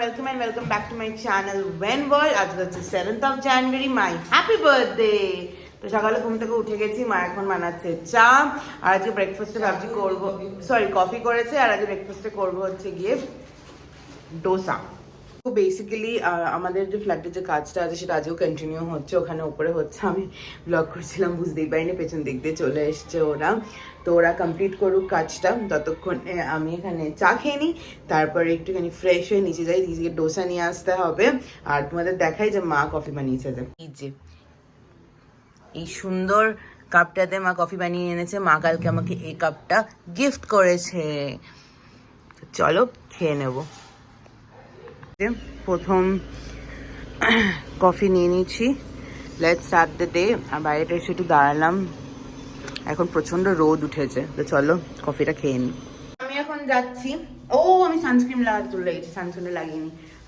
welcome and welcome back to my channel When World. আজকে হচ্ছে 7th of January, my happy birthday. তো সকালে ঘুম থেকে উঠে গেছি, মা এখন বানাচ্ছে চা আর আজকে ব্রেকফাস্টে ভাবছি করবো, সরি কফি করেছে আর আজকে ব্রেকফাস্টে করবো হচ্ছে গিয়ে ডোসা। তো বেসিক্যালি আমাদের যে ফ্ল্যাটের যে কাজটা আছে সেটা আজকেও কন্টিনিউ হচ্ছে, ওখানে উপরে হচ্ছে। আমি ব্লগ করছিলাম, বুঝতেই পারিনি পেছন দিক দিয়ে চলে এসছে ওরা। তো ওরা কমপ্লিট করুক কাজটা, ততক্ষণ আমি এখানে চা খেয়ে নিই, তারপরে একটুখানি ফ্রেশ হয়ে নিচে যাই, নিজেকে ডোসা নিয়ে আসতে হবে। আর তোমাদের দেখাই যে মা কফি বানিয়েছে, এই যে এই সুন্দর কাপটাতে মা কফি বানিয়ে এনেছে। মা কালকে আমাকে এই কাপটা গিফট করেছে। চলো খেয়ে নেবো। প্রথম কফি নিয়ে নিচ্ছি, লেটস স্টার্ট দ্য ডে। আর বাইরেটা এসে একটু দাঁড়ালাম, এখন প্রচন্ড রোদ উঠেছে, তো চলো কফিটা খেয়ে নিই। আমি এখন যাচ্ছি, আমি সানস্ক্রিন লাগাতে চলে গেছি, সানস্ক্রিন লাগিয়ে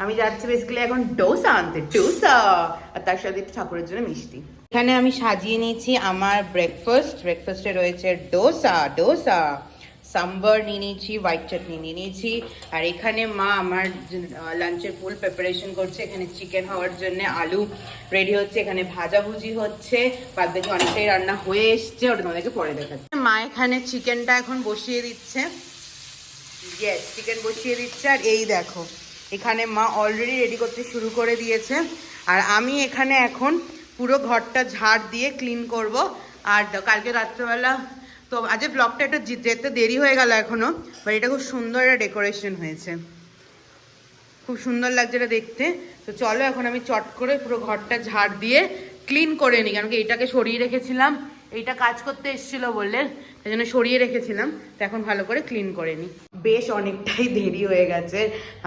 আমি যাচ্ছি বেসিক্যালি এখন ডোসা আনতে, ডোসা আর তার সাথে একটু ঠাকুরের জন্য মিষ্টি। এখানে আমি সাজিয়ে নিয়েছি আমার ব্রেকফাস্টে রয়েছে ডোসা, সাম্বার নিয়ে নিয়েছি, হোয়াইট চাটনি নিয়ে নিয়েছি। আর এখানে মা আমার লাঞ্চের ফুল প্রিপারেশন করছে। এখানে চিকেন হওয়ার জন্য আলু রেডি হচ্ছে, এখানে ভাজাভুজি হচ্ছে, বাদ বাকি অনেকটাই রান্না হয়ে এসছে, ওটা তোমাদেরকে পরে দেখাচ্ছি। মা এখানে চিকেনটা এখন বসিয়ে দিচ্ছে, চিকেন বসিয়ে দিচ্ছে। আর এই দেখো এখানে মা অলরেডি রেডি করতে শুরু করে দিয়েছে। আর আমি এখানে এখন পুরো ঘরটা ঝাড় দিয়ে ক্লিন করব। আর কালকে রাত্রেবেলা তো আজ ব্লগটা একটু যেতে দেরি হয়ে গেল এখনো, বাট এটা খুব সুন্দর একটা ডেকোরেশন হয়েছে, খুব সুন্দর লাগছে এটা দেখতে। তো চলো এখন আমি চট করে পুরো ঘরটা ঝাড় দিয়ে ক্লিন করে নিই, কারণ কি এইটাকে সরিয়ে রেখেছিলাম, এইটা কাজ করতে এসেছিল বললে সেই জন্য সরিয়ে রেখেছিলাম। তো এখন ভালো করে ক্লিন করে নিই। বেশ অনেকটাই দেরি হয়ে গেছে,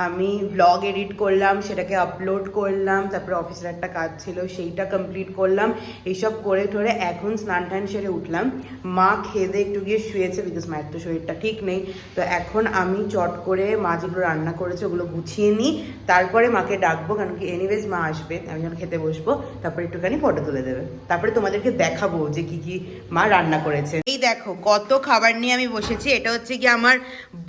আমি ব্লগ এডিট করলাম, সেটাকে আপলোড করলাম, তারপরে অফিসের একটা কাজ ছিল সেইটা কমপ্লিট করলাম। এইসব করে ঠোরে এখন স্নান টান সেরে উঠলাম। মা খেয়ে একটু গিয়ে শুয়েছে, বিকজ মায়ের তো শরীরটা ঠিক নেই। তো এখন আমি চট করে মা যেগুলো রান্না করেছে ওগুলো গুছিয়ে নিই, তারপরে মাকে ডাকবো, কারণ কি এনিওয়েজ মা আসবে, আমি যখন খেতে বসবো তারপরে একটুখানি ফটো তুলে দেবে, তারপরে তোমাদেরকে দেখাবো যে কি কি মা রান্না করেছে। এই দেখো কত খাবার নিয়ে আমি বসেছি, এটা হচ্ছে কি আমার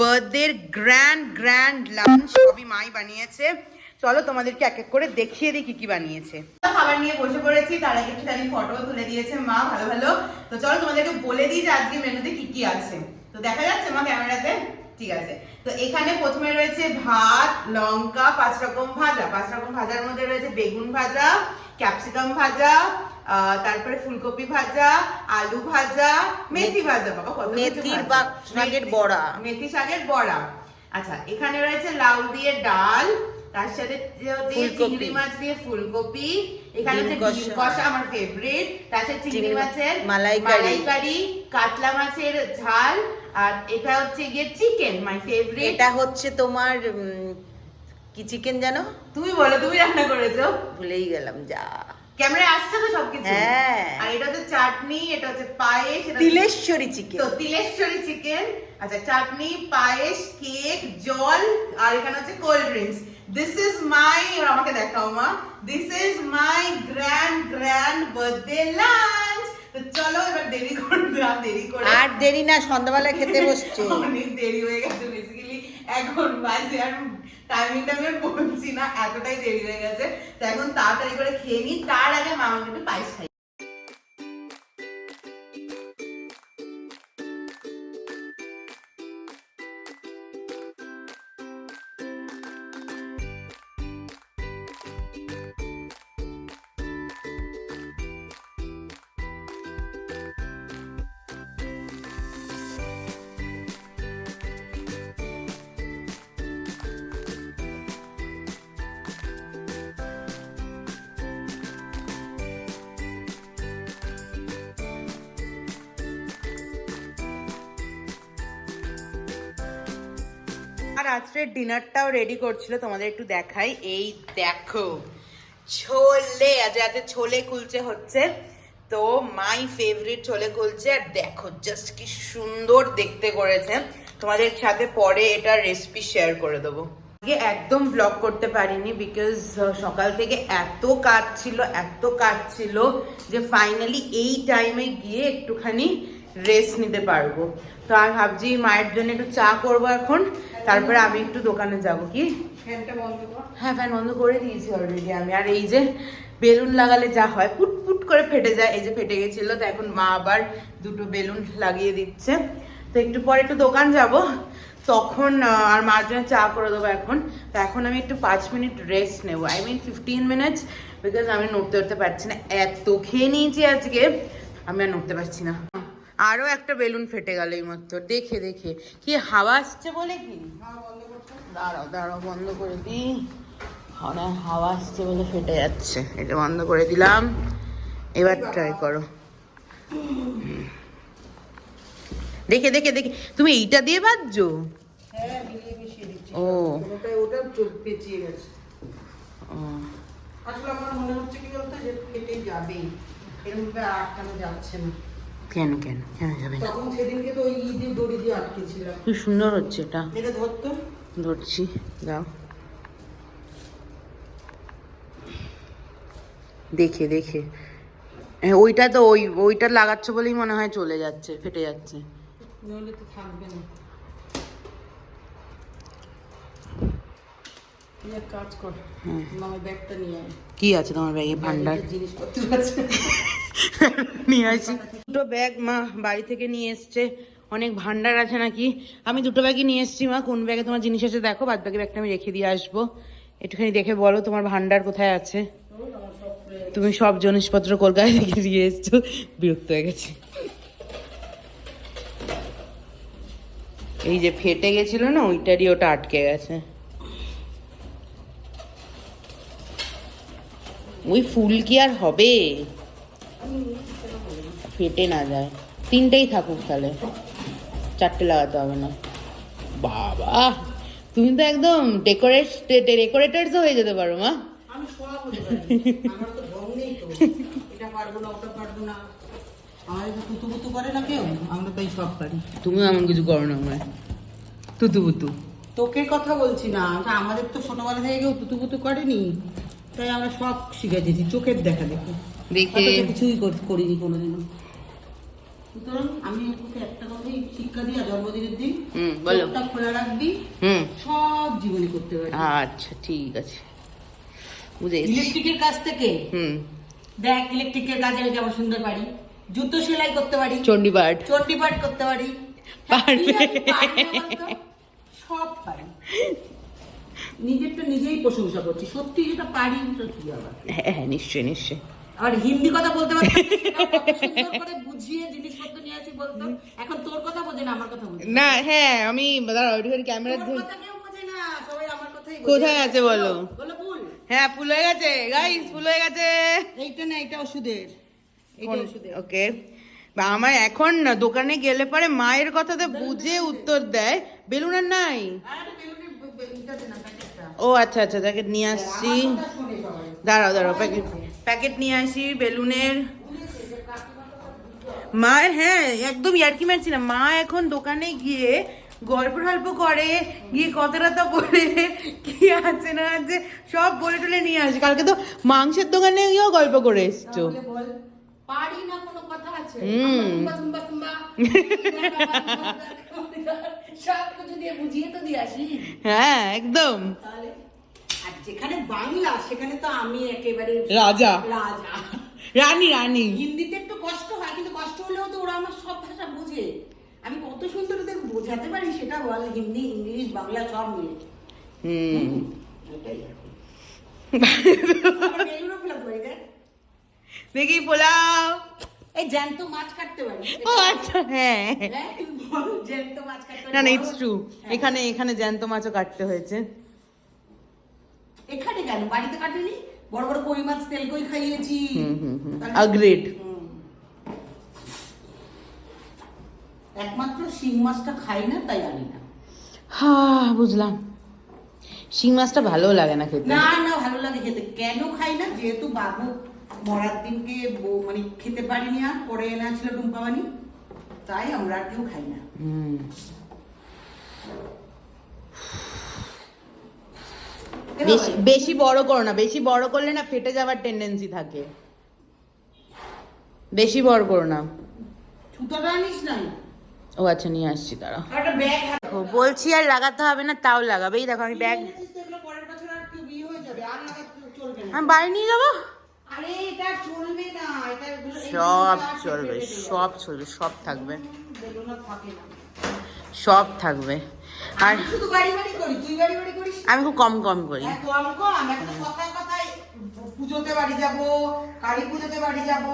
বার্থডের গ্র্যান্ড লাঞ্চ, সবই মাই বানিয়েছে। চলো তোমাদেরকে এক এক করে দেখিয়ে দিই কি কি বানিয়েছে। খাবার নিয়ে বসে পড়েছি, তার আগে একটুখানি ফটো তুলে দিয়েছে মা ভালো ভালো। তো চলো তোমাদেরকে বলে দিই যে আজকে মেনুতে কি কি আছে। তো দেখা যাচ্ছে মা ক্যামেরাতে? ঠিক আছে। তো এখানে প্রথমে রয়েছে ভাত, লঙ্কা, 5 রকম ভাজা। 5 রকম ভাজার মধ্যে রয়েছে বেগুন ভাজা, ক্যাপসিকাম ভাজা, তারপরে ফুলকপি ভাজা, আলু ভাজা, মেথি ভাজা। বাবা কত শাকের বড়া, মেথি শাকের বড়া। আচ্ছা, এখানে রয়েছে লাউ দিয়ে ডাল, তার সাথে চিংড়ি মাছ দিয়ে ফুলকপি, এখানে হচ্ছে ডিম কষা আমার ফেভারিট, তার সাথে চিংড়ি মাছের মালাইকারি, কাতলা মাছের ঝাল, আর এটা হচ্ছে গিয়ে চিকেন মাই ফেভারিট। এটা হচ্ছে তোমার কি চিকেন জানো? তুমি বলো, তুমি রান্না করেছো? ভুলেই গেলাম, যা ক্যামেরা আসছে তো সবকিছু। হ্যাঁ। আর এটা হচ্ছে চাটনি, এটা হচ্ছে পায়েস, তিলেশ্বরী চিকেন। তো তিলেশ্বরী চিকেন। আচ্ছা, চাটনি, পায়েস, কেক, জল, আর এখানে হচ্ছে cold drinks. This is my, আমাকে দেখাও মা, this is my grand birthday lunch. তো চলো এবার দেরি করে আর দেরি না, সন্ধ্যাবেলা খেতে বসছে। অনেক দেরি হয়ে গেছে, বেসিক্যালি এখন বাজে, আর টাইমিংটা আমি বলছি না, এতটাই দেরি হয়ে গেছে। তো এখন তাড়াতাড়ি করে খেয়ে নিই, তার আগে মা আমাকে একটু পায়েস খাই। আর রাত্রের ডিনারটাও রেডি করছিল, তোমাদের একটু দেখাই। এই দেখো ছোলে, আজ রাতে ছোলে কুলচে হচ্ছে, তো মাই ফেভারিট ছোলে কুলচে। আর দেখো জাস্ট কি সুন্দর দেখতে করেছে, তোমাদের সাথে পরে এটা রেসিপি শেয়ার করে দেবো। আগে একদম ব্লগ করতে পারিনি, বিকজ সকাল থেকে এত কাজ ছিল যে ফাইনালি এই টাইমে গিয়ে একটুখানি রেস্ট নিতে পারবো। তো আর ভাবছি মায়ের জন্য একটু চা করবো এখন, তারপরে আমি একটু দোকানে যাব। কি ফ্যানটা বন্ধ কর। হ্যাঁ, ফ্যান বন্ধ করে দিয়েছি অলরেডি আমি। আর এই যে বেলুন লাগালে যা হয় পুট পুট করে ফেটে যায়, এই যে ফেটে গেছিল, তো এখন মা আবার দুটো বেলুন লাগিয়ে দিচ্ছে। তো একটু পরে একটু দোকান যাব, তখন আর মার জন্য চা করে দেবো এখন। তো এখন আমি একটু 5 মিনিট রেস্ট নেবো, 15 মিনিটস, বিকজ আমি নড়তে উঠতে পারছি না, এত খেয়ে নিয়েছি আজকে, আমি আর নড়তে পারছি না। আরো একটা বেলুন ফেটে গেল এই মাত্র, দেখে দেখে। কি হাওয়া আসছে বলে কি? দাঁড়াও দাঁড়াও, বন্ধ করে দিই। হাওয়া আসছে বলে ফেটে যাচ্ছে, এটা বন্ধ করে দিলাম। এবার ট্রাই করো, দেখে দেখে দেখে। তুমি এইটা দিয়ে বাজছো? হ্যাঁ, মিলিয়ে মিশিয়ে দিচ্ছি। ও ওটা পেঁচিয়ে গেছে। ও, আসলে আমার মনে হচ্ছে কি বলতো, যে ফেটে যাবেই, এরকম ভাবে আটকানো যাচ্ছে না। কেন কেন কেন যাবে না? তখন সেদিনকে তো ওই দিয়ে দড়ি দিয়ে আটকেছিলাম। কি সুন্দর হচ্ছে এটা। এটা ধরতো। ধরছি, দাও। দেখে দেখে ওইটা তো ওইটা লাগাচ্ছ বলেই মনে হয় চলে যাচ্ছে, ফেটে যাচ্ছে। নইলে তো থাকবে না। তুই এক কাজ কর, আমার ব্যাগটা নিয়ে আয়। কি আছে তোমার ব্যাগে? ভান্ডার জিনিসপত্র আছে। নিয়ে আসি। দুটো ব্যাগ মা বাড়ি থেকে নিয়ে এসছে, অনেক ভান্ডার আছে নাকি। আমি দুটো ব্যাগই নিয়ে এসছি মা। কোন ব্যাগে তোমার জিনিস আছে দেখো, বাদ বাকি ব্যাগটা আমি রেখে দিয়ে আসবো। একটুখানি দেখে বলো তোমার ভান্ডার কোথায় আছে। তুমি সব জিনিসপত্র কলকাতায় থেকে দিয়ে এসছো, বিরক্ত হয়ে গেছে। এই যে ফেটে গেছিল না, ওইটারই ওটা আটকে গেছে। ওই ফুল কি আর হবে, ফেটে না যায়। তিনটেই থাকুক তাহলে, চারটে লাগাতে হবে না। বাবা, তুমি তো একদম ডেকোরেটার্স হয়ে যেতে পারো মা। আমি সব হতে পারি, আমার তো ঢং নেই তো। এটা পারবো না, ওটা পারবো না। আমার তো তুতু করে না কেউ, আমরা তাই সব পারি। তুমিও এমন কিছু করো না আমায়, তুতু বুতু। তোকে কথা বলছি না, আমাদের তো ছোটবেলা থেকে কেউ তুতু করেনি, তাই আমরা সব শিখেছি চোখের দেখা দেখে দেখে। কিছুই করিনি কোনোদিনও। সুতরাং আমি তোকে একটা কথাই শিক্ষা দিয়া, জন্মদিনের দিন বলো, চোখটা খোলা রাখবি, সব জীবনে করতে পারবি। আচ্ছা ঠিক আছে, বুঝেছি। ইলেকট্রিকের কাজ থেকে দেখ, ইলেকট্রিকের কাজ আমি কেমন সুন্দর পারি। জুতো সেলাই করতে পারি, চণ্ডীপাঠ করতে পারি, সব পারি। নিজেরটা নিজেই প্রশংসা করছি, সত্যি যেটা পারি কি আবার। হ্যাঁ নিশ্চয়ই নিশ্চয়ই। আর হিন্দি কথা বলতে পারছি সুন্দর করে বুঝিয়ে জিনিসপত্র নিয়ে আসি বলতো। এখন তোর কথা বোঝে না, আমার কথা বোঝে না। হ্যাঁ আমি ক্যামেরা কথা কেউ বোঝে না, সবাই আমার কথাই বোঝে। কোথায় আছে বলো? বলো ফুল। হ্যাঁ ফুল হয়ে গেছে গাইস, ফুল হয়ে গেছে। এইটা না, এটা ওষুধের, এইটা ওষুধের। ওকে। বা আমার এখন দোকানে গেলে পরে মায়ের কথাতে বুঝে উত্তর দেয়। বেলুন আর নাই? ও আচ্ছা আচ্ছা, প্যাকেট নিয়ে আসছি। দাঁড়াও দাঁড়াও, প্যাকেট নিয়ে আসি বেলুনের। মায়ের, হ্যাঁ একদম ইয়ার্কি মারছি না, মা এখন দোকানে গিয়ে গল্প টল্প করে, গিয়ে কথা বলে কি আছে না আছে সব বলে টলে নিয়ে আসে। কালকে তো মাংসের দোকানে গিয়েও গল্প করে এসছো। পারি না কোনো কথা আছে। সব কিছু দিয়ে বুঝিয়ে তো দিয়ে আসি। হ্যাঁ একদম। আর যেখানে বাংলা, সেখানে তো আমি একেবারে রাজা, রানী। হিন্দিতে একটু কষ্ট হয়, কিন্তু কষ্ট হলেও তো ওরা আমার সব ভাষা বুঝে। আমি কত সুন্দর ওদের বোঝাতে পারি সেটা বল। হিন্দি, ইংলিশ, বাংলা সব মিলে। দেখি পোলাও। এই জ্যান্ত মাছ কাটতে পারি। ও আচ্ছা, হ্যাঁ জ্যান্ত মাছ কাটতে পারি। না ইটস ট্রু। এখানে জ্যান্ত মাছও কাটতে হয়েছে। এখানে কেন, বাড়িতে কাটেনি? বড় বড় কই মাছ তেল কই খাইয়েছি। আগ্রেড। একমাত্র শিং মাছটা খাই না, তাই আনি না। হ্যাঁ বুঝলাম, শিং মাছটা ভালো লাগে না খেতে। না ভালো লাগে খেতে। কেন খাই না? যেহেতু বাবু মরার দিনকে মানে খেতে পারিনি, আর পরে এনেছিল টুম্পাবানি, তাই আমরা আর কেউ খাই না। বেশি বড় করো না, বেশি বড় করলে না ফেটে যাওয়ার টেন্ডেন্সি থাকে। বেশি বড় করো না। ছুতোটা আনিস নাই? ও আচ্ছা নিয়ে আসছি তারা। একটা ব্যাগ দেখো বলছি আর লাগাতে হবে না, তাও লাগাবে। এই দেখো আমি ব্যাগ, পরের বছর আর কি বিয়ে হয়ে যাবে, আর চলবে না। আমি বাড়ি নিয়ে যাবো। আরে এটা চলবে না, এটা সব চলবে, সব চলবে, সব থাকবে, বেলুনা থাকে না, সব থাকবে। আর আমি শুধু বাড়ি বাড়ি করি, তুই বাড়ি বাড়ি করিস? আমি খুব কম কম করি। হ্যাঁ কম কম, একটা কথায় কথায় পুজোতে বাড়ি যাব, কালী পুজোতে বাড়ি যাব।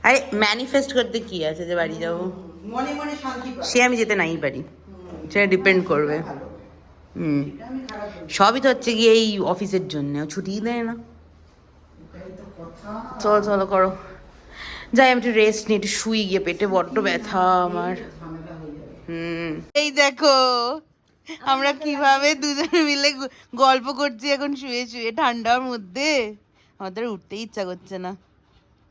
আরে ম্যানিফেস্ট করতে কি আছে যে বাড়ি যাবো, মনে মনে শান্তি পাই। সে আমি যেতে নাই পারি, সেটা ডিপেন্ড করবে। ভালো, হুম, এটা আমি খারাপ বলি। সবই তো হচ্ছে গিয়ে এই অফিসের জন্য, ছুটিই দেয় না। এটাই তো কথা। চলো চলো করো, যাই আমি একটু রেস্ট নিই, একটু শুই গিয়ে, পেটে বড্ড ব্যথা আমার। ঝামেলা হয়ে যাবে। এই দেখো আমরা কিভাবে দুজনে মিলে গল্প করছি এখন শুয়ে শুয়ে ঠান্ডার মধ্যে। আমাদের উঠতে ইচ্ছা করছে না।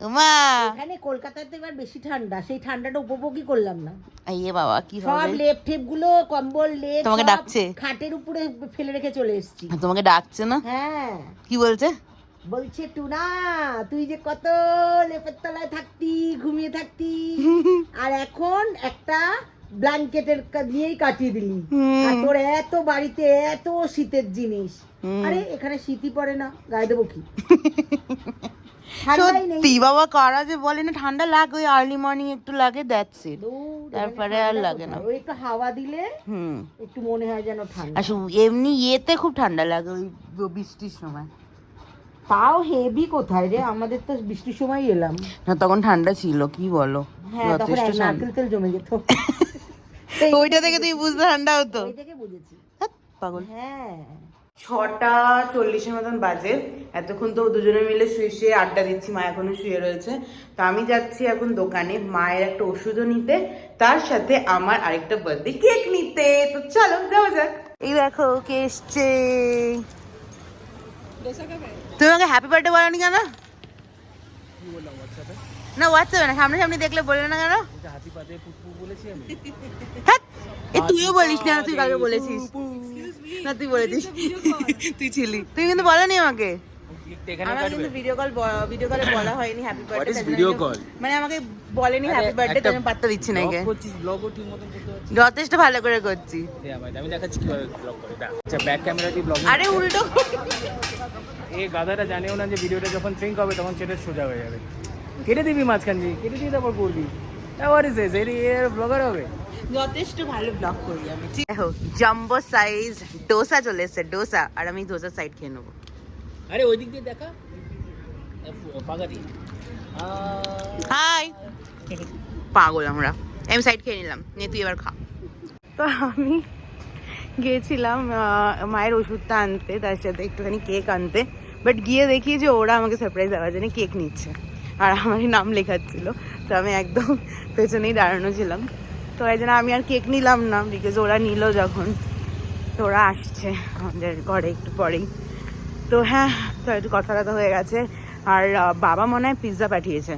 মা এখানে কলকাতাতে এবার বেশি ঠান্ডা, সেই ঠান্ডাটা উপভোগই করলাম না। ইয়ে বাবা কি সব হবে, লেপ টেপ গুলো, কম্বল লেপ তোমাকে সব ডাকছে? খাটের উপরে ফেলে রেখে চলে এসেছি। তোমাকে ডাকছে না? হ্যাঁ, কি বলছে? বলছে টুনা তুই যে কত লেপের তলায় থাকতি, ঘুমিয়ে থাকতি, আর এখন একটা ব্ল্যাঙ্কেটের নিয়েই কাটিয়ে দিলি। আর তোর এত বাড়িতে এত শীতের জিনিস, আরে এখানে শীতই পড়ে না, গায়ে দেবো কি? ঠান্ডাই নেই। সত্যি বাবা, কারা যে বলে না ঠান্ডা লাগে, ওই আর্লি মর্নিং একটু লাগে, দ্যাটস ইট, দূর, তারপরে এখানে আর ঠান্ডা লাগে না। কোথায়? ওই একটু হাওয়া দিলে হুম, একটু মনে হয় যেন ঠান্ডা। আর এমনি ইয়েতে খুব ঠান্ডা লাগে ওই বৃষ্টির সময়। তাও হেভি কোথায় রে, আমাদের তো বৃষ্টির সময় এলাম। না তখন ঠান্ডা ছিল, কি বলো, হ্যাঁ তখন যথেষ্ট ঠান্ডা। নারকেল তেল জমে যেত। ওইটা থেকে তুই বুঝতে ঠান্ডা হতো? ওই থেকে বুঝেছি। ধ্যাৎ, পাগল। হ্যাঁ 6:40 মতন বাজে। এতক্ষণ তো দুজনে মিলে শুয়ে শুয়ে আড্ডা দিচ্ছি, মা এখনো শুয়ে রয়েছে। তো আমি যাচ্ছি এখন দোকানে মায়ের একটা ওষুধও নিতে, তার সাথে আমার আরেকটা বার্থডে কেক নিতে। তো চলো যাওয়া যাক। এই দেখো কে এসছে। তুমি আমাকে হ্যাপি বার্থডে বলোনি কেন? না হোয়াটসঅ্যাপে না, সামনে সামনে দেখলে বললে না কেন? হ্যাঁ, এ তুইও বলিস না, তুই কালকে বলেছিস না, তুই বলেছিস, তুই ছিলি, তুই কিন্তু বলোনি আমাকে। আমার কিন্তু ভিডিও কলে বলা হয়নি হ্যাপি বার্থডে। ভিডিও কল মানে আমাকে বলেনি হ্যাপি বার্থডে, তাই আমি পাত্তা দিচ্ছি না। একে যথেষ্ট ভালো করে করছি। আমি দেখাচ্ছি কিভাবে ব্লগ করে। আচ্ছা ব্যাক ক্যামেরা দিয়ে ব্লগ। আরে উল্টো এই গাধাটা জানেও না যে ভিডিওটা যখন সিঙ্ক হবে তখন সেটা সোজা হয়ে যাবে। কেটে দিবি মাঝখান দিয়ে, কেটে দিয়ে তারপর করবি। আবার এসে এর ব্লগার হবে। যথেষ্ট ভালো ব্লগ করি আমি। দেখো জাম্বো সাইজ ডোসা চলে এসেছে, ডোসা, আর আমি ডোসা সাইড খেয়ে নেবো। আরে ওই দিক দিয়ে দেখা পাকা দিয়ে। হাই পাগল আমরা, আমি সাইড খেয়ে নিলাম, নিয়ে তুই এবার খা। তো আমি গিয়েছিলাম মায়ের ওষুধটা আনতে, তার সাথে একটুখানি কেক আনতে, বাট গিয়ে দেখি যে ওরা আমাকে সারপ্রাইজ দেওয়ার জন্য কেক নিচ্ছে আর আমারই নাম লেখাচ্ছিল। তো আমি একদম পেছনেই দাঁড়ানো ছিলাম, তো এই জন্য আমি আর কেক নিলাম না, বিকজ ওরা নিল যখন। তো ওরা আসছে আমাদের ঘরে একটু পরেই। তো হ্যাঁ, তো একটু কথা হয়ে গেছে। আর বাবা মনে হয় পিৎজা পাঠিয়েছে,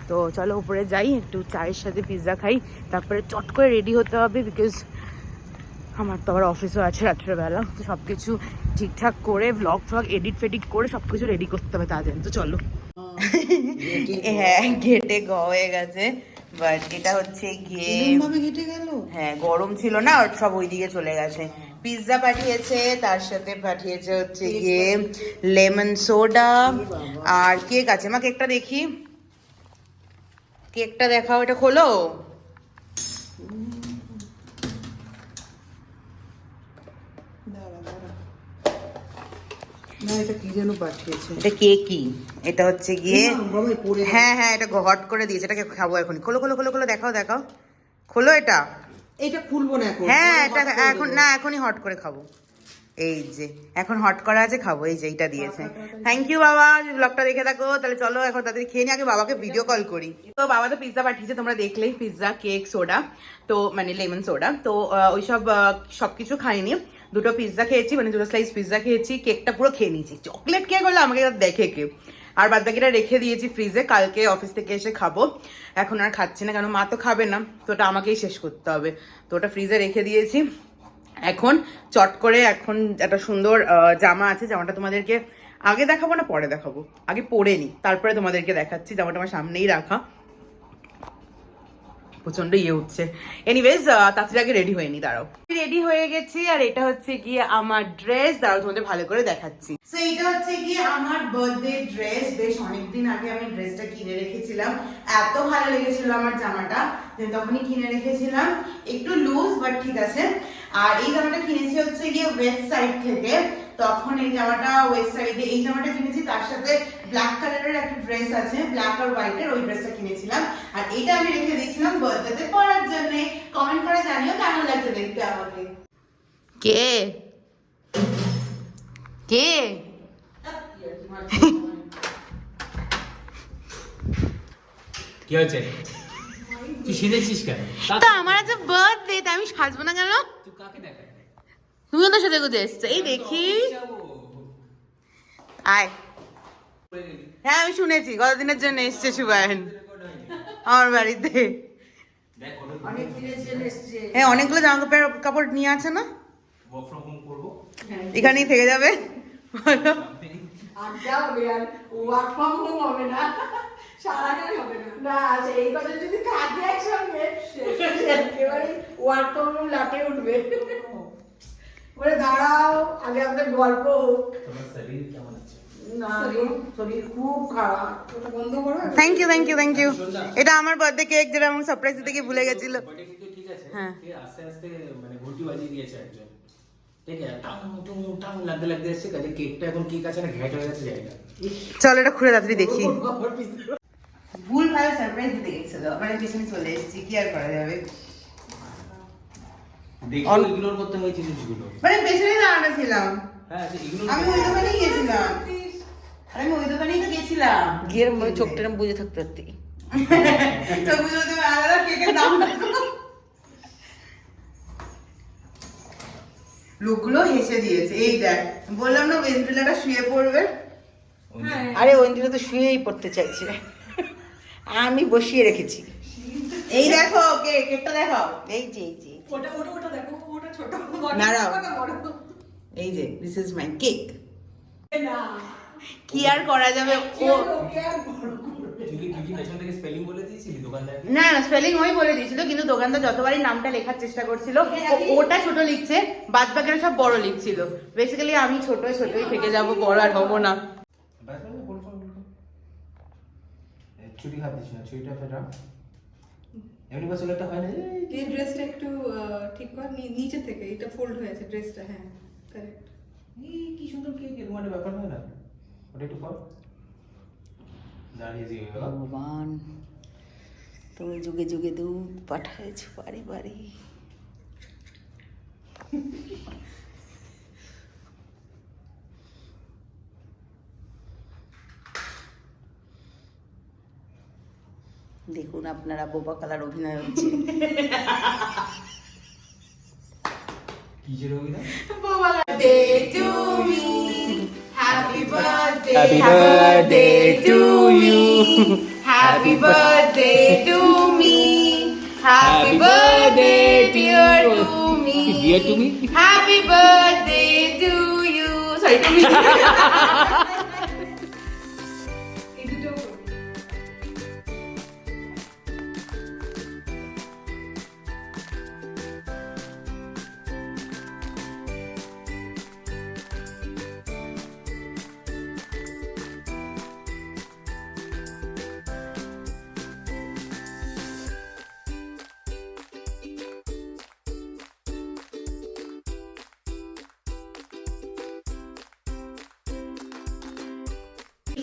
তো চলো উপরে যাই, একটু চায়ের সাথে পিৎজা খাই, তারপরে চট করে রেডি হতে হবে, বিকজ আমার তো আবার অফিসও আছে রাত্রেবেলা। তো সব কিছু ঠিকঠাক করে ভ্লগ এডিট ফেডিট করে সব কিছু রেডি করতে হবে তাড়াতাড়ি। তো চলো। হ্যাঁ ঘেটে হয়ে গেছে, বাট এটা হচ্ছে গিয়ে হেঁটে গেল। হ্যাঁ গরম ছিল না, আর সব ওইদিকে চলে গেছে। পিৎজা পাঠিয়েছে, তার সাথে পাঠিয়েছে হচ্ছে গিয়ে লেমন সোডা আর কেক আছে। মা কেকটা দেখি, কেকটা দেখাও, এটা খোলো। না এটা কি যেন পাঠিয়েছে। এটা কেকই, এটা হচ্ছে গিয়ে বাবা পড়ে হ্যাঁ হ্যাঁ এটা হট করে দিয়েছে, এটাকে খাবো এখন। খোলো খোলো খোলো খোলো, দেখাও দেখাও, খোলো এটা। এটা খুলবো না এখন। হ্যাঁ এটা এখন না, এখনই হট করে খাবো। এই যে এখন হট করা আছে, খাবো। এই যে এটা দিয়েছে। থ্যাংক ইউ বাবা, ব্লগটা দেখে থাকো। তাহলে চলো এখন তাড়াতাড়ি খেয়ে নিয়ে আগে বাবাকে ভিডিও কল করি। তো বাবা তো পিৎজা পাঠিয়েছে, তোমরা দেখলেই, পিৎজা কেক সোডা, তো মানে লেমন সোডা। তো ওইসব সবকিছু খাইনি, দুটো পিৎজা খেয়েছি, মানে দুটো স্লাইস পিৎজা খেয়েছি, কেকটা পুরো খেয়ে নিয়েছি। চকলেট কে করলো আমাকে দেখে কে, আর বাদ বাকিটা রেখে দিয়েছি ফ্রিজে, কালকে অফিস থেকে এসে খাবো। এখন আর খাচ্ছি না, কেন মা তো খাবে না, তো ওটা আমাকেই শেষ করতে হবে। তো ওটা ফ্রিজে রেখে দিয়েছি। এখন চট করে এখন একটা সুন্দর জামা আছে, জামাটা তোমাদেরকে আগে দেখাবো না পরে দেখাবো, আগে পরে নি তারপরে তোমাদেরকে দেখাচ্ছি। জামাটা আমার সামনেই রাখা। প্রচন্ড ইয়ে উঠছে। এনিওয়েজ তাড়াতাড়ি আগে রেডি হয়ে নি, দাঁড়াও। রেডি হয়ে গেছি আর এটা হচ্ছে গিয়ে আমার ড্রেস, দাঁড়াও তোমাদের ভালো করে দেখাচ্ছি। সো এটা হচ্ছে গিয়ে আমার বার্থডে ড্রেস। বেশ অনেকদিন আগে আমি ড্রেসটা কিনে রেখেছিলাম, এত ভালো লেগেছিল আমার জামাটা যে তখনই কিনে রেখেছিলাম। একটু লুজ বাট ঠিক আছে। আর এই জামাটা কিনেছি হচ্ছে গিয়ে ওয়েস্ট সাইড থেকে, তখন এই জামাটা ওয়েস্ট সাইডে এই জামাটা কিনেছি, তার সাথে ব্ল্যাক কালারের একটা ড্রেস আছে, ব্ল্যাক আর হোয়াইটের, ওই ড্রেসটা কিনেছিলাম। আর এটা আমি রেখে দিয়েছিলাম বার্থডেতে পরার জন্য। কমেন্ট করে জানিও কেমন লাগছে দেখতে আমাকে। কে কে কি হয়েছে? তুই সেজেছিস কেন? তো আমার আজ বার্থডে, তাই আমি সাজবো না কেন? তুই কাকে দেখাবি? তুমিও তো সাথে গুজে এসছো, এই দেখি। আয়। হ্যাঁ আমি শুনেছি কতদিনের জন্য এসছে সুবায়ন আমার বাড়িতে। হ্যাঁ অনেকগুলো জামা কাপড় নিয়ে আছে না, ওয়ার্ক ফ্রম হোম করব, এখানেই থেকে যাবে। বলো আর যাবে আর ওয়ার্ক ফ্রম হোম হবে না, সারাদিন হবে না। না এই কথা যদি থাকে একসঙ্গে একেবারে ওয়ার্ক ফ্রম হোম লাটে উঠবে। বলে দাঁড়াও আগে আমাদের গল্প হোক। তোমার শরীর কেমন আছে? না শরীর খুব খারাপ, ওটা বন্ধ করো। Thank you thank you thank you. এটা আমার বার্থডে কেক, যেটা আমাকে সারপ্রাইজ দিতে গিয়ে ভুলে গেছিল। বাট কিন্তু ঠিক আছে, হ্যাঁ। কে আস্তে আস্তে মানে ঘুটি বাজিয়ে দিয়েছে একজন, ঠিক আছে, টাং টুং টাং লাগতে লাগতে এসছে, কাজে কেকটা এখন কেক আছে না ঘ্যাট হয়ে গেছে জায়গা। চল এটা খুলে তাড়াতাড়ি দেখি। ভুল ভালো সারপ্রাইজ দিতে গেছিল, মানে পিছনে চলে এসেছি, কি আর করা যাবে। দেখো ইগনোর করতে হয় জিনিসগুলো। মানে পেছনে দাঁড়ানো ছিলাম, হ্যাঁ ইগনোর। আমি ওই দোকানেই গেছিলাম, আমি ওই দোকানেই তো গেছিলাম। গিয়ে চোখটা বুঝে থাকতে পারতি, চোখ বুঝে তুমি আলাদা কেকের দাম দেখো। লোকগুলো হেসে দিয়েছে, এই দেখ বললাম না ওয়েন্দ্রিলাটা শুয়ে পড়বে। আরে ওয়েন্দ্রিলা তো শুয়েই পড়তে চাইছে, আমি বসিয়ে রেখেছি। এই দেখো কেকটা দেখো, এই যে এই যে ওটা দেখো, ওটা ছোট নাড়াও। বড় এই যে দিস ইজ মাই কেক। না কি আর করা যাবে, ও ওকে আর বড় তুই কি পেছন থেকে স্পেলিং বলে দিয়েছিলি দোকানদারকে? না না স্পেলিং ওই বলে দিয়েছিল, কিন্তু দোকানদার যতবারই নামটা লেখার চেষ্টা করছিল ওটা ছোট লিখছে, বাদ বাকিরা সব বড় লিখছিল। বেসিক্যালি আমি ছোটই থেকে যাব, বড় আর হবো না। ব্যাস ব্যাস বল বল। ছুটি হাত দিস না, ছুটিটা ফেরা এমনি বাস একটা হয় না। এই ড্রেসটা একটু ঠিক কর, নিচে থেকে এটা ফোল্ড হয়েছে ড্রেসটা। হ্যাঁ কারেক্ট। এই কি সুন্দর কেক, এর মানে ব্যাপার হয় না, ওটা একটু কর। দাঁড়িয়ে দিয়ে ভগবান তুমি যুগে যুগে দুধ পাঠাইছ বাড়ি বাড়ি। দেখুন আপনারা বোবা কালার অভিনয় হচ্ছে। কিসের অভিনয়? Birthday to me, happy birthday, Happy birthday to you. happy birthday to me, happy birthday dear to me, Dear to me? happy birthday to you. Sorry, to me. এই দুটো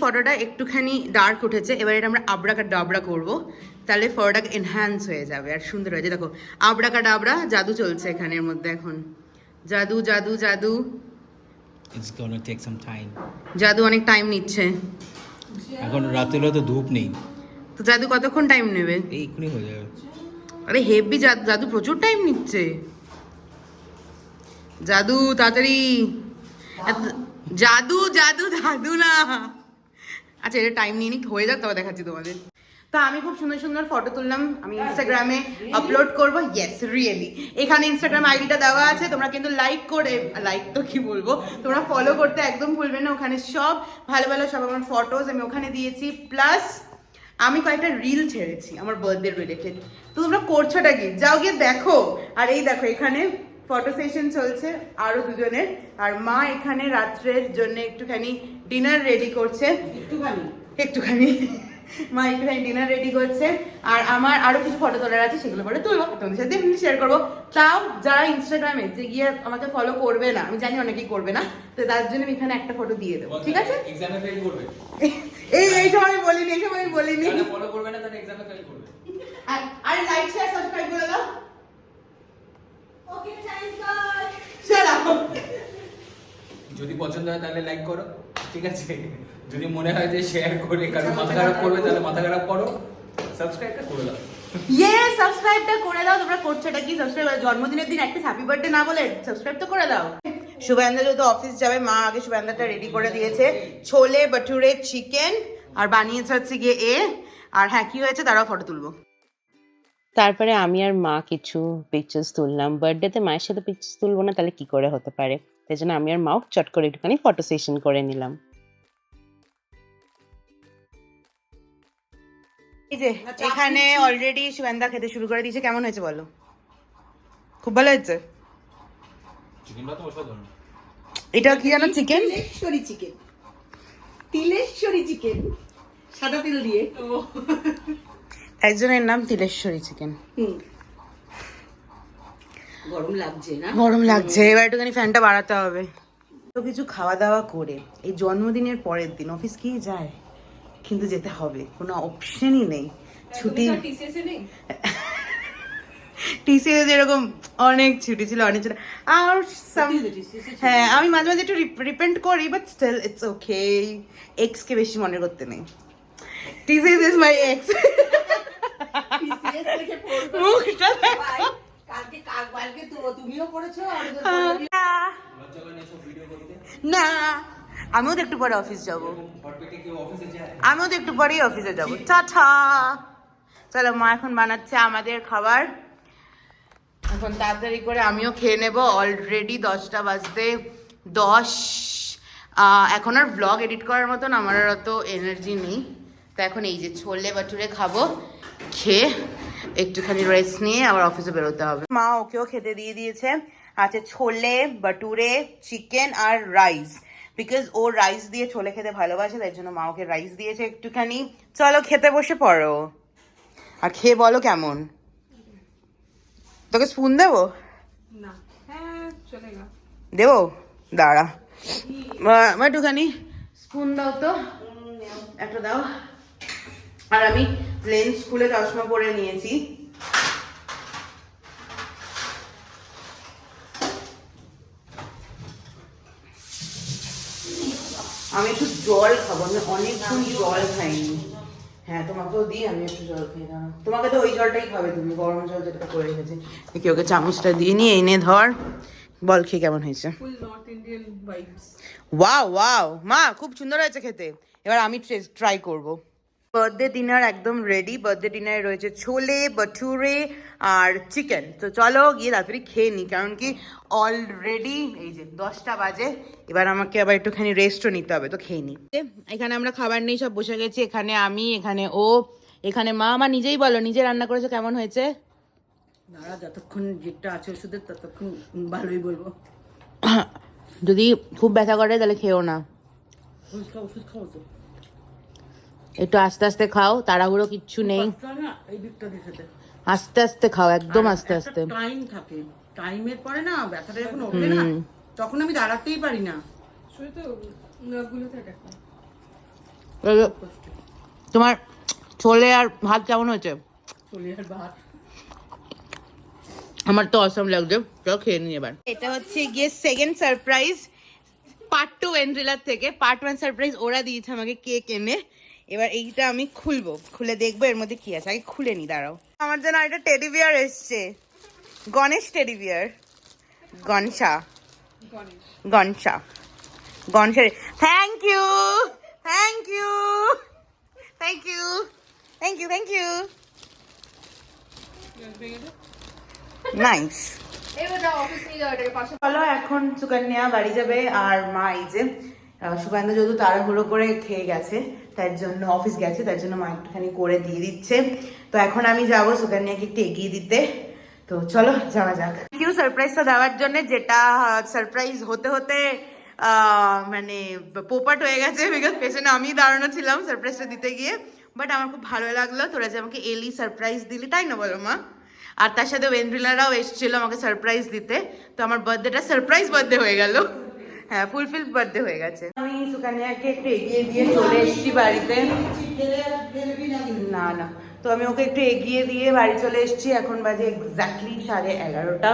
ফটোটা একটুখানি ডার্ক উঠেছে, এবার এটা আমরা আবরাকা ডাবরা করব, তাহলে ফটোটা এনহ্যান্স হয়ে যাবে আর সুন্দর হয়েছে। দেখো আবরাকা ডাবরা জাদু চলছে এখানের মধ্যে এখন, জাদু জাদু জাদু It's gonna take some time. জাদু অনেক টাইম নিচ্ছে। এখন রাতে হলে তো ধূপ নেই, তো জাদু কতক্ষণ টাইম নেবে? এই এক্ষুনি হয়ে যাবে। আরে হেভি জাদু, জাদু প্রচুর টাইম নিচ্ছে। জাদু তাড়াতাড়ি, জাদু জাদু জাদু না। আচ্ছা এটা টাইম নিয়ে নি, হয়ে যাক তবে দেখাচ্ছি তোমাদের। তো আমি খুব সুন্দর সুন্দর ফটো তুললাম, আমি ইনস্টাগ্রামে আপলোড করবো। ইয়েস রিয়েলি, এখানে ইনস্টাগ্রাম আইডিটা দেওয়া আছে, তোমরা কিন্তু লাইক করে, লাইক তো কি বলবো, তোমরা ফলো করতে একদম ভুলবে না। ওখানে সব ভালো ভালো সব আমার ফটোজ আমি ওখানে দিয়েছি, প্লাস আমি কয়েকটা রিল ছেড়েছি আমার বার্থডে রিলেটেড, তো তোমরা করছোটা কি, যাও গিয়ে দেখো। আর এই দেখো এখানে ফটো সেশন চলছে আরো দুজনের, আর মা এখানে রাত্রের জন্য একটুখানি ডিনার রেডি করছে, একটুখানি মা একটুখানি ডিনার রেডি করছে। আর আমার আরো কিছু ফটো তোলার আছে, সেগুলো পরে তুলবো, তোমাদের সাথে এমনি শেয়ার করবো। তাও যারা ইনস্টাগ্রামে যে গিয়ে আমাকে ফলো করবে না, আমি জানি অনেকেই করবে না, তো তার জন্য আমি এখানে একটা ফটো দিয়ে দেবো, ঠিক আছে? এক্সামে ফেল করবে, এই সময় আমি বলিনি, এই সময় আমি বলিনি। যারা ফলো করবে না তারা এক্সামে ফেল করবে। আর লাইক শেয়ার সাবস্ক্রাইব করে দাও। Okay thanks god. চলো, যদি পছন্দ হয় তাহলে লাইক করো, ঠিক আছে? যদি মনে হয় যে শেয়ার করে কারো মাথা খারাপ করবে তাহলে মাথা খারাপ করো, সাবস্ক্রাইবটা করে দাও। সাবস্ক্রাইবটা করে দাও। তোমরা করছোটা কি? সাবস্ক্রাইব, জন্মদিনের দিন একটা হ্যাপি বার্থডে না বলে সাবস্ক্রাইব তো করে দাও। শুভেন্দা যেহেতু অফিস যাবে, মা আগে শুভেন্দাটা রেডি করে দিয়েছে, ছোলে ভটুরে চিকেন, আর বানিয়েছে হচ্ছে গিয়ে আর হ্যাঁ কি হয়েছে তারাও ফটো তুলবো। তারপরে আমি আর মা কিছু পিকচার্স তুললাম। বার্থডেতে মায়ের সাথে পিকচার্স তুলবো না তাহলে কি করে হতে পারে, তাই জন্য আমি আর মাও চট করে একটুখানি ফটো সেশন করে নিলাম। এই যে এখানে অলরেডি শুভেন্দা খেতে শুরু করে দিয়েছে, কেমন হয়েছে বলো? খুব ভালো হয়েছে। চিকেনটা তো অসাধারণ। এটা কি জানো? চিকেন তিলেশ্বরী চিকেন, তিলেশ্বরী চিকেন, সাদা তিল দিয়ে। একজনের নাম তিলেশ্বরী চিকেন। গরম লাগছে না? গরম লাগছে, এবার একটুখানি ফ্যানটা বাড়াতে হবে। তো কিছু খাওয়া দাওয়া করে এই জন্মদিনের পরের দিন অফিস কি যায়, কিন্তু যেতে হবে, কোনো অপশনই নেই। ছুটি টিসিএস এ নেই? টিসিএস যেরকম অনেক ছুটি ছিল, অনেক ছিল। আর হ্যাঁ আমি মাঝে মাঝে একটু রিপেন্ট করি, but still it's okay. Ex কে বেশি মনে করতে নেই। TCS is my ex. মুখটা কালকে তুমিও করেছো আর না, আমিও তো একটু পরে অফিস যাবো, আমিও তো একটু পরেই অফিসে যাবো। টাটা। চলো, মা এখন বানাচ্ছে আমাদের খাবার, এখন তাড়াতাড়ি করে আমিও খেয়ে নেবো। অলরেডি 10টা বাজতে 10। এখন আর ব্লগ এডিট করার মতন আমার আর অত এনার্জি নেই, তো এখন এই যে ছোলে ভটুরে খাবো, খেয়ে একটুখানি রেস্ট নিয়ে আবার অফিসে বেরোতে হবে। মা ওকেও খেতে দিয়ে দিয়েছে, আছে ছোলে ভটুরে চিকেন আর রাইস, বিকজ ও রাইস দিয়ে ছোলে খেতে ভালোবাসে, তাই জন্য মা ওকে রাইস দিয়েছে একটুখানি। চলো খেতে বসে পড়ো, আর খেয়ে বলো কেমন। তোকে স্পুন দেবো? না, হ্যাঁ চলেগা। দেবো, দাঁড়া একটুখানি স্পুন দাও তো, একটা দাও। আর আমি লেন্স খুলে চশমা পরে নিয়েছি। আমি একটু জল খাবো, আমি অনেকক্ষণ জল খাইনি। হ্যাঁ তোমাকেও দিই, আমি একটু জল খেয়ে দাও। তোমাকে তো ওই জলটাই খাবে তুমি, গরম জল যেটা করে রেখেছি। দেখি ওকে চামচটা দিয়ে নিয়ে এনে ধর, বল খেয়ে কেমন হয়েছে। Full north Indian vibes. Wow wow মা, খুব সুন্দর হয়েছে খেতে। এবার আমি ট্রাই করব। বার্থডে ডিনার একদম রেডি। বার্থডে ডিনারে রয়েছে ছোলে ভটুরে আর চিকেন। তো চলো গিয়ে তাড়াতাড়ি খেয়ে নিই, কারণ কি অলরেডি এই যে 10টা বাজে, এবার আমাকে আবার একটুখানি রেস্টও নিতে হবে, তো খেয়ে নিই। এখানে আমরা খাবার নেই, সব বসে গেছি। এখানে আমি, এখানে ও, এখানে মা। মা নিজেই বলো, নিজে রান্না করেছো, কেমন হয়েছে? দাঁড়া, যতক্ষণ যেটা আছে ওষুধের ততক্ষণ ভালোই বলবো। যদি খুব ব্যথা করে তাহলে খেও না, ওষুধ খাও তো, একটু আস্তে আস্তে খাও, তাড়াহুড়ো কিচ্ছু নেই। না এই দিকটা দিতে আস্তে আস্তে খাও, একদম আস্তে আস্তে। টাইম থাকে, টাইমের পরে না ব্যথাটা যখন ওঠে না, তখন আমি দাঁড়াতেই পারি না। শুধু তো নার্ভগুলোতে অ্যাটাক করে। তোমার ছোলে আর ভাত কেমন হয়েছে? চলে আর ভাত আমার তো অসম লাগছে, চলো খেয়ে নিই এবার। এটা হচ্ছে গিয়ে সেকেন্ড সারপ্রাইজ পার্ট 2 এন্ড্রিলার থেকে। পার্ট 1 সারপ্রাইজ ওরা দিয়েছে আমাকে কেক এনে, এবার এইটা আমি খুলবো, খুলে দেখবো এর মধ্যে কি আছে। আগে খুলে নি, দাঁড়াও। আমার জন্য একটা টেডি বিয়ার এসছে, গণেশ টেডি বিয়ার, গনসা গনসা গনসা। Thank you thank you thank you thank you thank you, nice. এবার যাও অফিস নিয়ে যাও এটাকে পাশে। চলো এখন সুকন্যা বাড়ি যাবে, আর মা এই যে সুকান্ত যেহেতু তাড়াহুড়ো করে খেয়ে গেছে, তার জন্য অফিস গেছে, তার জন্য মা একটুখানি করে দিয়ে দিচ্ছে। তো এখন আমি যাবো সুকান্যাকে একটু এগিয়ে দিতে। তো চলো যাওয়া যাক। কিউ সারপ্রাইজটা দেওয়ার জন্য, যেটা সারপ্রাইজ হতে হতে মানে পোপাট হয়ে গেছে, বিকজ পেছনে আমি দাঁড়ানো ছিলাম সারপ্রাইজটা দিতে গিয়ে। বাট আমার খুব ভালো লাগলো তোরা যে আমাকে এলি সারপ্রাইজ দিলি, তাই না বলো মা? আর তার সাথে ওয়েন্দ্রিলারাও এসেছিল আমাকে সারপ্রাইজ দিতে। তো আমার বার্থডেটা সারপ্রাইজ বার্থডে হয়ে গেল, হ্যাঁ ফুলফিল বার্থডে হয়ে গেছে। আমি সুকান্যাকে একটু এগিয়ে দিয়ে চলে এসেছি বাড়িতে। না না, তো আমি ওকে একটু এগিয়ে দিয়ে বাড়ি চলে এসেছি। এখন বাজে এক্স্যাক্টলি 11:30।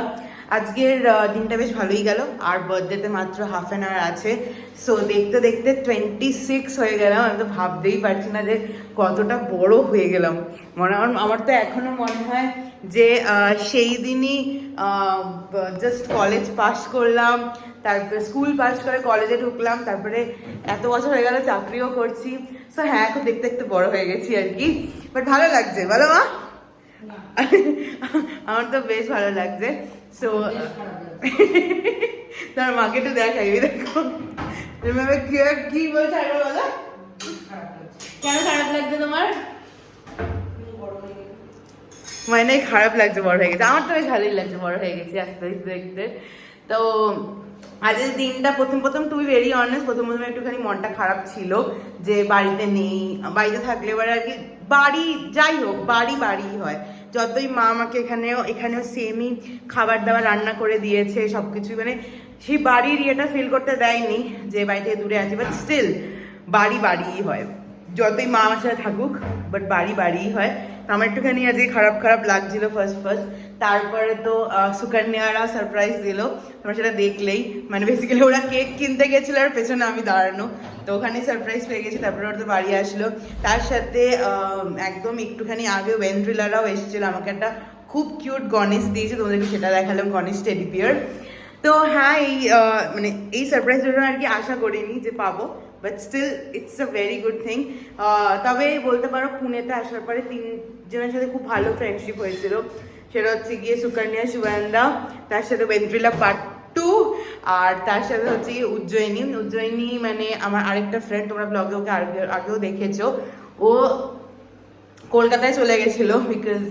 আজকের দিনটা বেশ ভালোই গেল, আর বার্থডেতে মাত্র হাফ অ্যান আওয়ার আছে। সো দেখতে দেখতে 26 হয়ে গেলাম। আমি তো ভাবতেই পারছি না যে কতটা বড় হয়ে গেলাম। আমার তো এখনো মনে হয় যে সেই দিনই জাস্ট কলেজ পাস করলাম, তারপরে স্কুল পাস করে কলেজে ঢুকলাম, তারপরে এত বছর হয়ে গেল চাকরিও করছি। সো হ্যাঁ, এখন দেখতে দেখতে বড় হয়ে গেছি আর কি। বাট ভালো লাগছে, বলো মা? আমার তো বেশ ভালো লাগছে। সো তোমার মাকে একটু দেখাই, দেখো কি বলছে আগে বলো। কেন খারাপ লাগছে তোমার? মানে খারাপ লাগছে বড় হয়ে গেছে? আমার তো বেশ ভালোই লাগছে বড় হয়ে গেছি আস্তে আস্তে দেখতে। তো আজকের দিনটা প্রথম টু বি ভেরি অনেস্ট, প্রথম একটুখানি মনটা খারাপ ছিল যে বাড়িতে নেই। বাড়িতে থাকলে এবারে আর কি, বাড়ি যাই হোক বাড়ি হয়। যতই মা আমাকে এখানেও সেমই খাবার দাবার রান্না করে দিয়েছে সবকিছু, মানে সেই বাড়ির ইয়েটা ফিল করতে দেয়নি যে বাড়ি থেকে দূরে আছি। বাট স্টিল বাড়িই হয়, যতই মা আমার সাথে থাকুক, বাট বাড়িই হয়। তো আমার একটুখানি আজকে খারাপ লাগছিল ফার্স্ট। তারপরে তো সুকন্যারা সারপ্রাইজ দিল, তোমরা সেটা দেখলেই। মানে বেসিক্যালি ওরা কেক কিনতে গেছিলো আর পেছনে আমি দাঁড়ানো, তো ওখানে সারপ্রাইজ পেয়ে গেছি। তারপরে ওরা তো বাড়ি আসলো, তার সাথে একদম একটুখানি আগে ওয়েন্দ্রিলারাও এসেছিলো, আমাকে একটা খুব কিউট গণেশ দিয়েছে, তোমাদেরকে সেটা দেখালাম, গণেশ টেডি বিয়ার। তো হ্যাঁ, মানে এই সারপ্রাইজটা আর কি আশা করিনি যে পাবো, but still it's a very good thing. তবে বলতে পারো পুনেতে আসার পরে 3 জনের সাথে খুব ভালো ফ্রেন্ডশিপ হয়েছিল। সেটা হচ্ছে গিয়ে সুকন্যা, সুবান্দা, তার সাথে ওয়েন্দ্রিলা পার্ট 2, আর তার সাথে হচ্ছে গিয়ে উজ্জয়িনী মানে আমার আরেকটা ফ্রেন্ড, তোমরা ব্লগে ওকে আগেও দেখেছো। ও কলকাতায় চলে গেছিলো বিকজ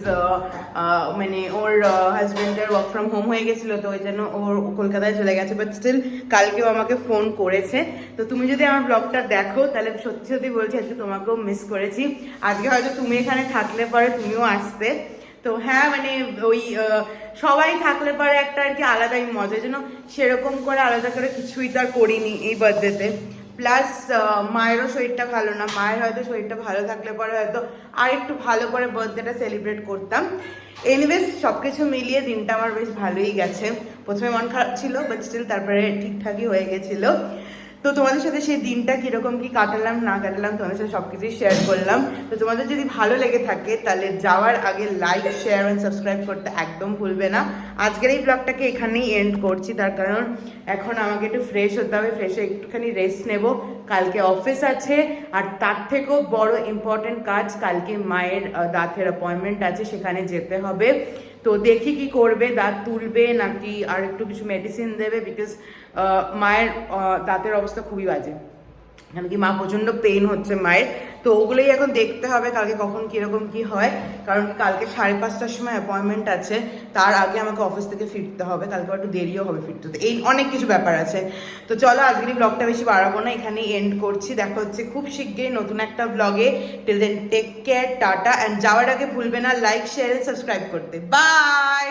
মানে ওর হাজবেন্ডের ওয়ার্ক ফ্রম হোম হয়ে গেছিলো, তো ওই জন্য ওর কলকাতায় চলে গেছে। বাট স্টিল কালকেও আমাকে ফোন করেছে। তো তুমি যদি আমার ব্লগটা দেখো তাহলে সত্যি বলছি আজকে তোমাকেও মিস করেছি। আজকে হয়তো তুমি এখানে থাকলে পরে তুমিও আসতে। তো হ্যাঁ, মানে ওই সবাই থাকলে পরে একটা আর কি আলাদাই মজা, যেন সেরকম করে আলাদা করে কিছুই তো আর করিনি এই বার্থডেতে। প্লাস মায়েরও শরীরটা ভালো না, মায়ের হয়তো শরীরটা ভালো থাকলে পরে হয়তো আর একটু ভালো করে বার্থডেটা সেলিব্রেট করতাম। এনিওয়েজ সব কিছু মিলিয়ে দিনটা আমার বেশ ভালোই গেছে। প্রথমে মন খারাপ ছিল, বাট স্টিল তারপরে ঠিকঠাকই হয়ে গেছিলো। তো তোমাদের সাথে সেই দিনটা কীরকম কি কাটালাম না কাটালাম তোমাদের সাথে সব কিছুই শেয়ার করলাম। তো তোমাদের যদি ভালো লেগে থাকে তাহলে যাওয়ার আগে লাইক, শেয়ার অ্যান্ড সাবস্ক্রাইব করতে একদম ভুলবে না। আজকের এই ব্লগটাকে এখানেই এন্ড করছি, তার কারণ এখন আমাকে একটু ফ্রেশ হতে হবে, ফ্রেশে একটুখানি রেস্ট নেব। কালকে অফিস আছে, আর তার থেকেও বড় ইম্পর্টেন্ট কাজ, কালকে মায়ের দাঁতের অ্যাপয়েন্টমেন্ট আছে, সেখানে যেতে হবে। তো দেখি কি করবে, দাঁত তুলবে নাকি আর একটু কিছু মেডিসিন দেবে, বিকজ মায়ের দাঁতের অবস্থা খুবই বাজে, কেন কি মা প্রচণ্ড পেইন হচ্ছে মায়ের। তো ওগুলোই এখন দেখতে হবে কালকে কখন কীরকম কি হয়, কারণ কি কালকে 5:30টার সময় অ্যাপয়েন্টমেন্ট আছে, তার আগে আমাকে অফিস থেকে ফিরতে হবে, কালকে একটু দেরিও হবে ফিরতে, এই অনেক কিছু ব্যাপার আছে। তো চলো আজকের ব্লগটা বেশি বাড়াবো না, এখানেই এন্ড করছি। দেখা হচ্ছে খুব শিগগিরই নতুন একটা ব্লগে। Till then take care, tata, and যাওয়ার আগে ভুলবে না লাইক, শেয়ার, সাবস্ক্রাইব করতে। বাই।